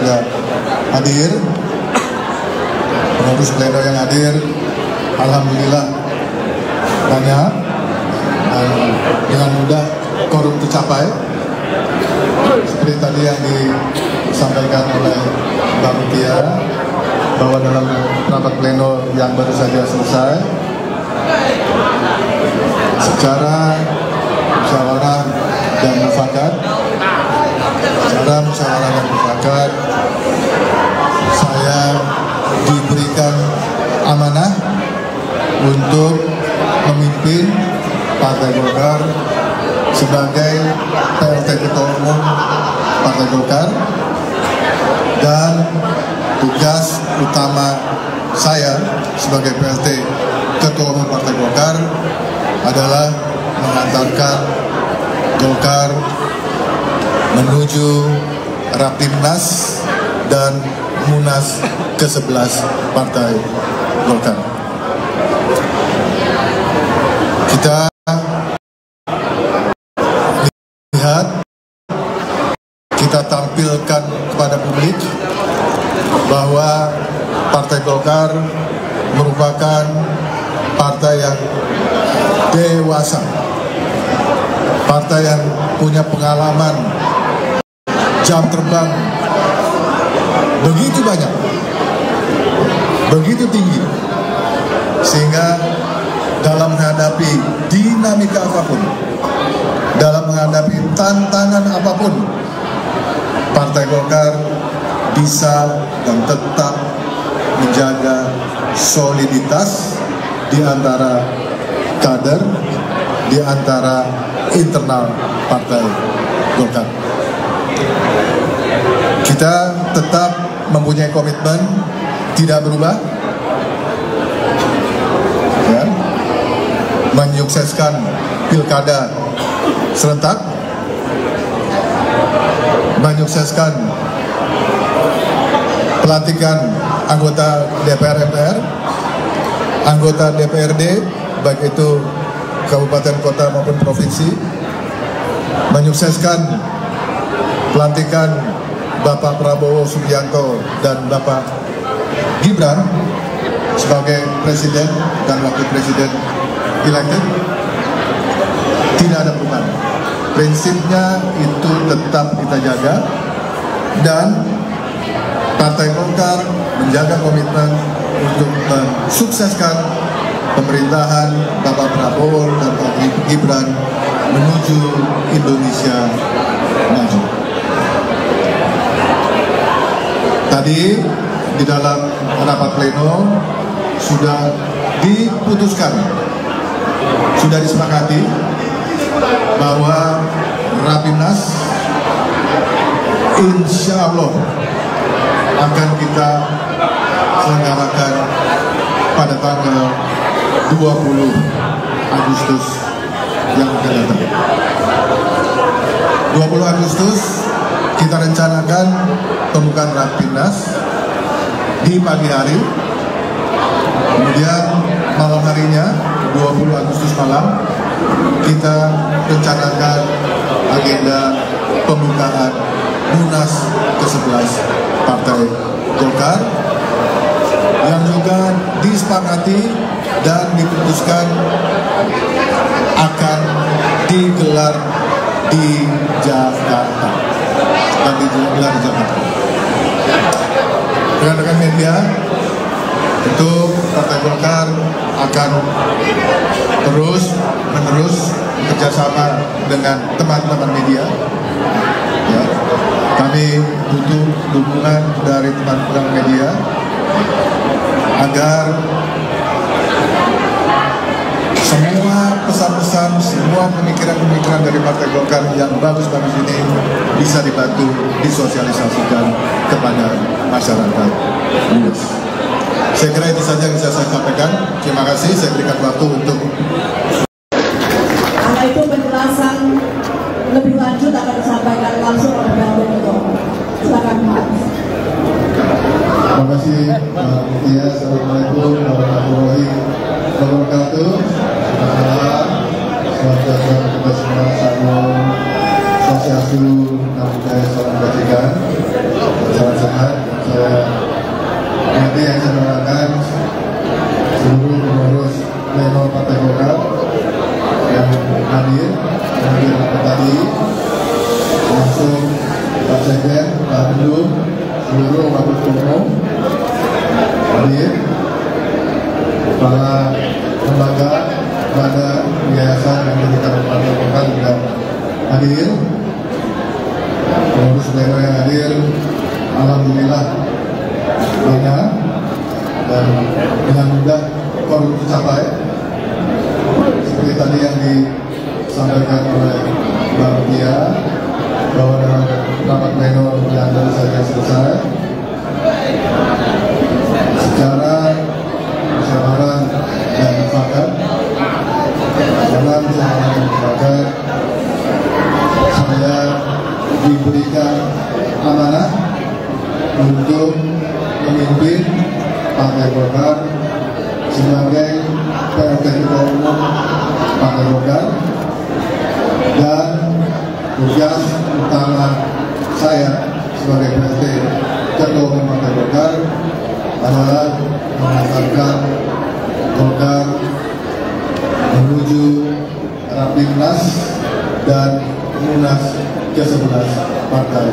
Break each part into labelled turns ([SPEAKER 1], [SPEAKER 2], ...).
[SPEAKER 1] juga hadir, pengurus pleno yang hadir, alhamdulillah banyak, dan dengan mudah quorum tercapai seperti tadi yang disampaikan oleh Mbak Mutia, bahwa dalam rapat pleno yang baru saja selesai secara musyawarah dan mufakat, saya diberikan amanah untuk memimpin Partai Golkar sebagai PLT Ketua Umum Partai Golkar, dan tugas utama saya sebagai PLT Ketua Umum Partai Golkar adalah mengantarkan Golkar menuju Rapimnas dan Munas ke-11 Partai Golkar. Kita lihat, kita tampilkan kepada publik bahwa Partai Golkar merupakan partai yang dewasa, partai yang punya pengalaman jam terbang begitu banyak, begitu tinggi, sehingga dalam menghadapi dinamika apapun, dalam menghadapi tantangan apapun, Partai Golkar bisa dan tetap menjaga soliditas di antara kader, di antara internal Partai Golkar. Kita tetap mempunyai komitmen tidak berubah, ya, menyukseskan pilkada serentak, menyukseskan pelantikan anggota DPR MPR, anggota DPRD, baik itu kabupaten, kota maupun provinsi, menyukseskan pelantikan Bapak Prabowo Subianto dan Bapak Gibran sebagai presiden dan wakil presiden elected. Tidak ada perubahan. Prinsipnya itu tetap kita jaga, dan Partai Golkar menjaga komitmen untuk mensukseskan pemerintahan Bapak Prabowo dan Pak Gibran menuju Indonesia maju. Tadi di dalam rapat pleno sudah diputuskan, sudah disepakati bahwa Rapimnas insya Allah akan kita selenggarakan pada tanggal 20 Agustus yang akan datang. 20 Agustus kita rencanakan pembukaan Rapimnas di pagi hari, kemudian malam harinya 20 Agustus malam kita rencanakan agenda pembukaan Munas ke-11 Partai Golkar, yang juga disepakati dan diputuskan akan digelar di Jakarta. Rekan-rekan media, tentu Partai Golkar akan terus-menerus bekerjasama dengan teman-teman media. Ya, kami butuh dukungan dari teman-teman media agar semua pesan-pesan, semua pemikiran-pemikiran dari Partai Golkar yang bagus-bagus ini bisa dibantu disosialisasikan kepada masyarakat luas. Saya kira itu saja yang bisa saya sampaikan. Terima kasih. Saya berikan waktu untuk.
[SPEAKER 2] Karena itu penjelasan lebih lanjut akan disampaikan langsung oleh Bapak Ketua. Silakan Pak.
[SPEAKER 1] Terima kasih Pak Mutia. Assalamualaikum warahmatullahi wabarakatuh. Selamat datang kita semua. Salam Swastiastu, Namo Buddhaya, Salam Kebajikan, salam sehat. Bandung, seluruh wakil umum hadir, para lembaga, badan, yayasan yang diberikan oleh Partai Golkar juga hadir, pengurus daerah yang hadir, alhamdulillah banyak, dan dengan mudah korum tercapai seperti tadi yang disampaikan oleh Mbak Tia bahwa dalam rapat pleno yang baru saja selesai secara musyawarah dan mufakat, saya diberikan amanah untuk memimpin Partai Golkar sebagai PLT Ketua Umum Partai Golkar, dan tugas utama saya sebagai PLT Ketua Umum Partai Golkar adalah mengantarkan Golkar menuju Rapimnas dan Munas ke-11 Partai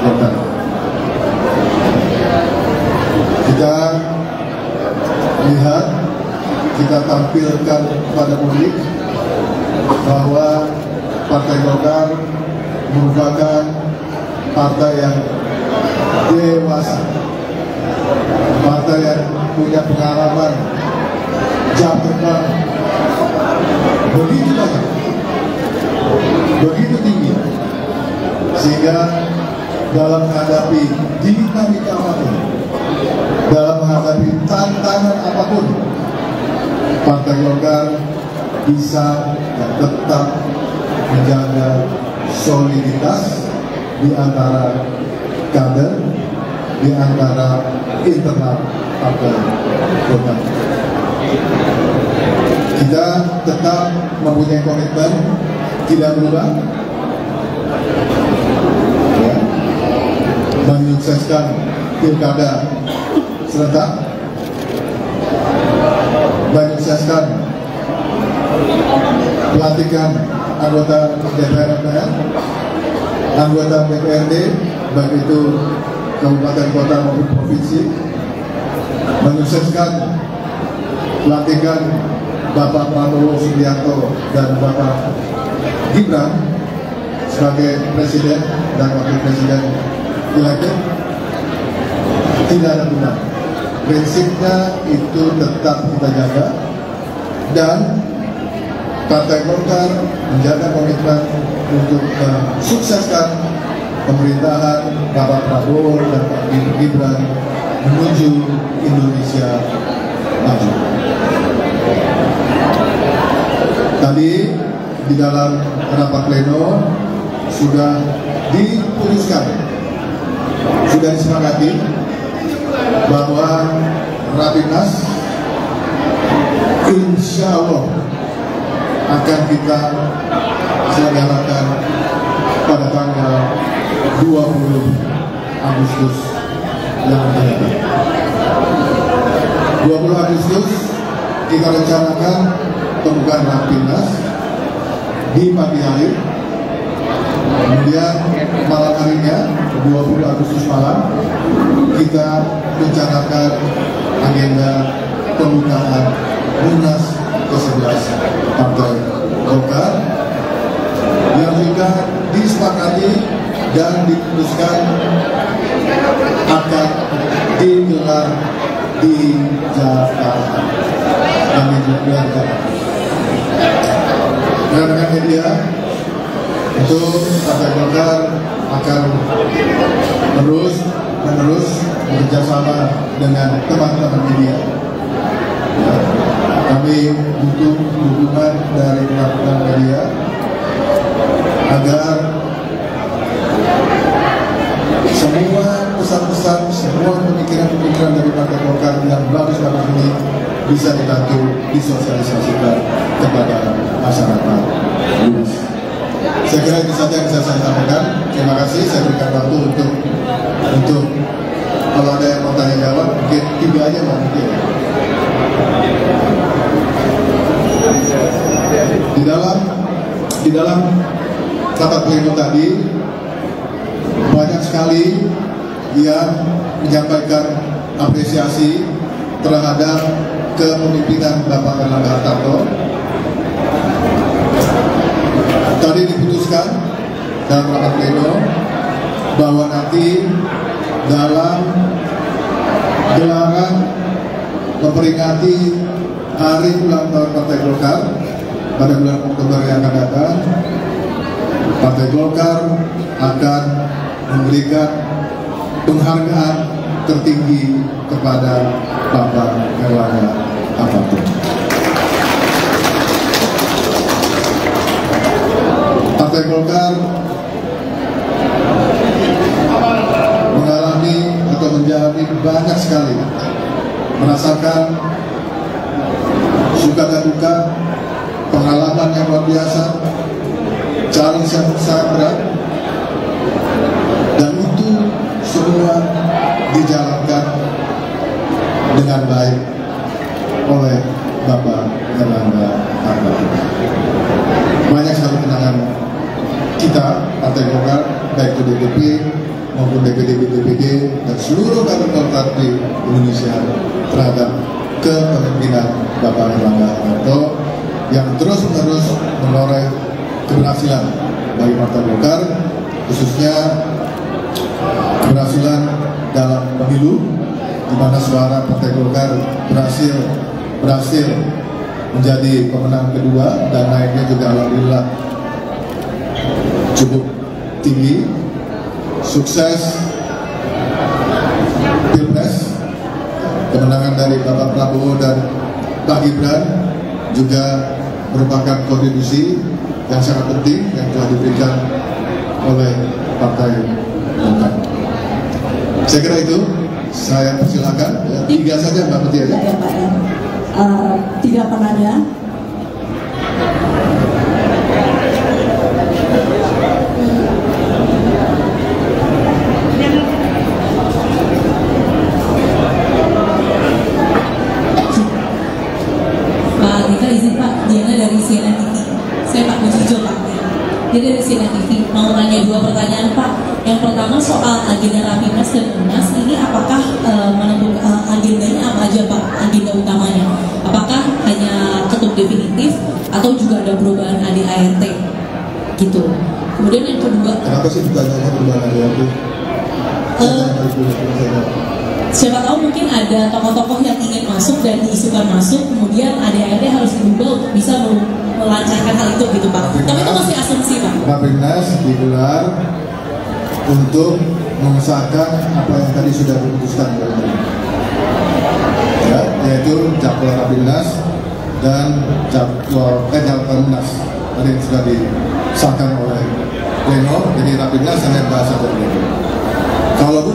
[SPEAKER 1] Golkar. Kita lihat, kita tampilkan kepada publik bahwa Partai Golkar merupakan partai yang dewasa, partai yang punya pengalaman jam terbang begitu banyak, begitu tinggi, sehingga dalam menghadapi dinamika apapun, dalam menghadapi tantangan apapun, Partai Golkar bisa dan tetap menjaga soliditas di antara kader, di antara internal Partai Golkar. Kita tetap mempunyai komitmen tidak berubah, ya, menyukseskan pilkada serentak, menyukseskan pelantikan anggota DPR MPR, anggota DPRD, baik itu kabupaten, kota maupun provinsi, menyukseskan pelantikan Bapak Prabowo Subianto dan Bapak Gibran sebagai presiden dan wakil presiden elected. Tidak ada guna. Prinsipnya itu tetap kita jaga, dan Partai Golkar menjaga komitmen untuk mensukseskan pemerintahan Bapak Prabowo dan Pak Gibran menuju Indonesia maju. Tadi di dalam rapat pleno sudah diputuskan, sudah disepakati bahwa Rapimnas insya Allah akan kita selenggarakan pada tanggal 20 Agustus yang akan datang. 20 Agustus kita rencanakan pembukaan Rapimnas di pagi hari, kemudian malam harinya 20 Agustus malam kita rencanakan agenda pembukaan Munas ke-11 Partai Golkar yang juga disepakati dan diputuskan akan digelar di Jakarta. Kami juga rekan-rekan media, itu Partai Golkar akan menerus bekerjasama dengan teman-teman media. Kami butuh dukungan dari rekan-rekan media agar semua pesan-pesan, semua pemikiran-pemikiran dari Partai Golkar yang bagus-bagus ini bisa dibantu disosialisasikan kepada masyarakat luas. Saya kira itu saja yang bisa saya sampaikan. Terima kasih. Saya berikan waktu untuk kalau ada yang mau tanya jawab, mungkin 3 aja mau mungkin. Di dalam rapat pleno tadi banyak sekali yang menyampaikan apresiasi terhadap kepemimpinan Bapak Erlangga Hartarto. Tadi diputuskan dalam rapat pleno bahwa nanti dalam gelaran memperingati hari ulang tahun Partai Golkar pada bulan Oktober yang akan datang, Partai Golkar akan memberikan penghargaan tertinggi kepada Bapak Erlangga Hartarto. Partai Golkar mengalami atau menjalani banyak sekali, merasakan suka dan duka, pengalaman yang luar biasa, challenge yang sangat berat, dan itu semua dijalankan dengan baik oleh Bapak Erlangga Hartarto. Banyak sekali kenangan kita Partai Golkar, baik itu DPP maupun DPD dan seluruh kader Golkar di Indonesia terhadap kepemimpinan Bapak Erlangga Hartarto yang terus-menerus menoreh keberhasilan bagi Partai Golkar, khususnya keberhasilan dalam pemilu, di mana suara Partai Golkar berhasil menjadi pemenang kedua dan naiknya juga alhamdulillah cukup tinggi. Sukses Pilpres, kemenangan dari Bapak Prabowo dan Pak Gibran juga merupakan kontribusi yang sangat penting yang telah diberikan oleh Partai Golkar. Saya kira itu, saya persilakan ya, 3 saja Mbak Putih ya.
[SPEAKER 2] Ya Pak ya. 3 penanya.
[SPEAKER 3] Pak, kita izin Pak, Diana dari CNN TV. Saya Pak Mujijo Pak. Dia dari CNN TV. Mau nanya 2 pertanyaan Pak. Yang pertama soal agenda Rapimnas dan Munas, ini apakah menentukan agendanya apa aja Pak? Agenda utamanya? Apakah hanya ketum definitif atau juga ada perubahan ADART? Gitu. Kemudian yang kedua.
[SPEAKER 1] Kenapa sih pertanyaannya perubahan ADART?
[SPEAKER 3] Siapa tahu mungkin ada tokoh-tokoh yang ingin masuk dan diisukan masuk, kemudian ADART harus diubah untuk bisa melancarkan hal itu gitu Pak. Tapi itu masih asumsi Pak.
[SPEAKER 1] Rapimnas digelar untuk mengesahkan apa yang tadi sudah diputuskan ya, yaitu jadwal Rapimnas dan jadwal Munas tadi yang sudah disahkan oleh pleno. Jadi Rapimnas hanya bahasa pleno. Kalau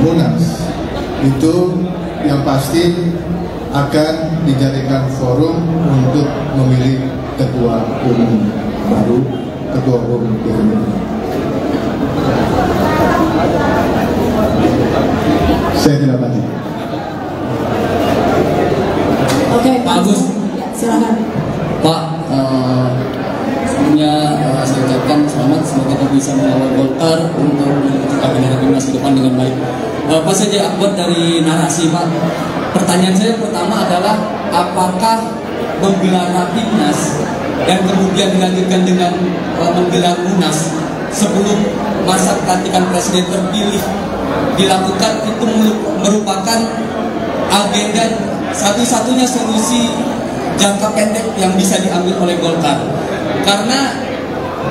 [SPEAKER 1] Munas itu yang pasti akan dijadikan forum untuk memilih ketua umum baru, ketua umum definitif. Saya tidak lanjut.
[SPEAKER 2] Oke,
[SPEAKER 4] Pak Agus.
[SPEAKER 2] Ya, silakan.
[SPEAKER 4] Pak, sebelumnya saya ucapkan selamat, semoga Pak bisa mengawal Golkar untuk kabinet Rapimnas ke depan dengan baik. Pak saja Akbar dari Narasi Pak. Pertanyaan saya pertama adalah apakah menggelar Rapimnas dan kemudian dilanjutkan dengan menggelar Munas sebelum masa pelantikan presiden terpilih dilakukan itu merupakan agenda satu-satunya solusi jangka pendek yang bisa diambil oleh Golkar? Karena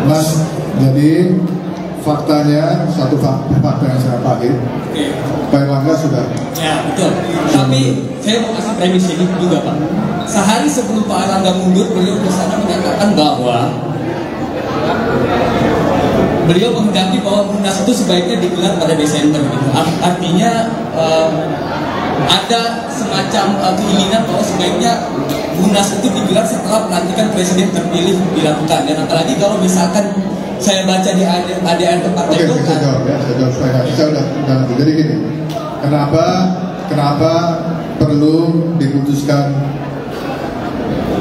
[SPEAKER 1] Mas, jadi faktanya satu fakta yang saya pahit. Pak Erlangga sudah.
[SPEAKER 4] Ya betul. Tapi saya mau kasih premis ini juga Pak. Sehari sebelum Pak Erlangga mundur, beliau di sana menyatakan bahwa beliau menghendaki bahwa Munas itu sebaiknya digelar pada Desember. Artinya ada semacam keinginan bahwa sebaiknya Munas itu digelar setelah pelantikan presiden terpilih dilakukan. Dan apalagi kalau misalkan saya baca di ADART Partai Golkar.
[SPEAKER 1] Oke, saya jawab saya udah jadi gini. Kenapa perlu diputuskan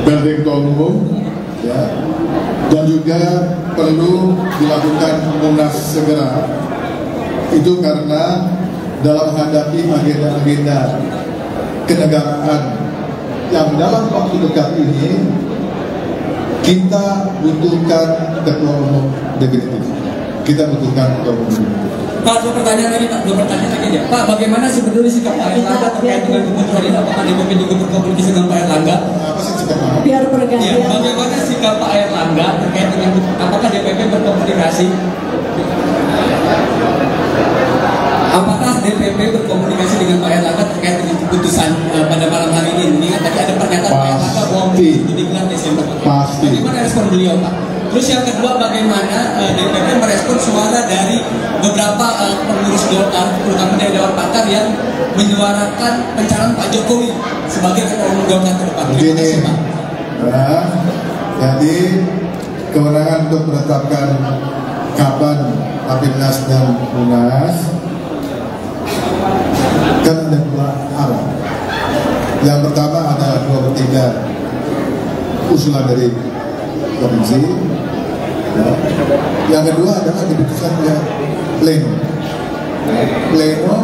[SPEAKER 1] dari ketua umum ya, dan juga perlu dilakukan Munas segera Itu karena dalam menghadapi agenda-agenda kenegaraan yang dalam waktu dekat ini kita butuhkan ketua umum definitif. Kita butuhkan ketua umum definitif.
[SPEAKER 4] Pak, dua pertanyaan lagi aja. Pak, bagaimana sebetulnya sikap Pak Erlangga terkait dengan keputusan ini? Apakah DPP juga berkomunikasi dengan Pak Erlangga?
[SPEAKER 1] Apa sih sikap
[SPEAKER 2] Biar
[SPEAKER 4] Ya,
[SPEAKER 2] pergantian.
[SPEAKER 4] bagaimana sikap Pak Erlangga terkait dengan apakah DPP berkomunikasi? Apakah DPP berkomunikasi dengan Pak Erlangga terkait dengan keputusan pada malam hari ini? Mengingat tadi ada pernyataan Pak Erlangga bahwa itu digelar Desember.
[SPEAKER 1] Pasti.
[SPEAKER 4] Bagaimana respon beliau, Pak? Terus yang kedua, bagaimana DPP merespon suara dari beberapa pengurus Golkar, terutama dari Dewan Pakar yang menyuarakan pencalonan Pak Jokowi sebagai ketua umum Golkar ke depan? Terima
[SPEAKER 1] Begini,
[SPEAKER 4] kasih, Pak.
[SPEAKER 1] nah, jadi kewenangan untuk menetapkan kapan Rapimnas dan Munas kan ada dua arah. Yang pertama adalah 2/3 usulan dari provinsi. Ya. Yang kedua adalah diputuskan oleh pleno. Pleno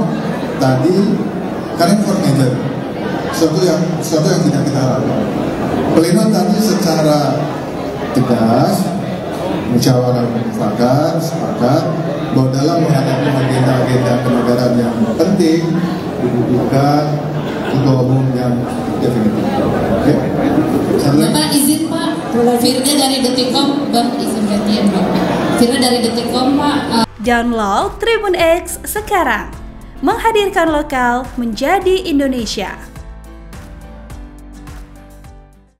[SPEAKER 1] tadi karena for major, sesuatu yang tidak kita harapkan. Pleno tadi secara tegas musyawarah mufakat sepakat bahwa dalam menghadapi agenda-agenda kenegaraan yang penting dibutuhkan ketua umum yang definitif. Oke?
[SPEAKER 3] Bapak izin Pak, Firda dari Detikcom, Bang izin gantian Bang. Firda dari Detikcom Pak.
[SPEAKER 5] Download Tribun X sekarang, menghadirkan lokal menjadi Indonesia.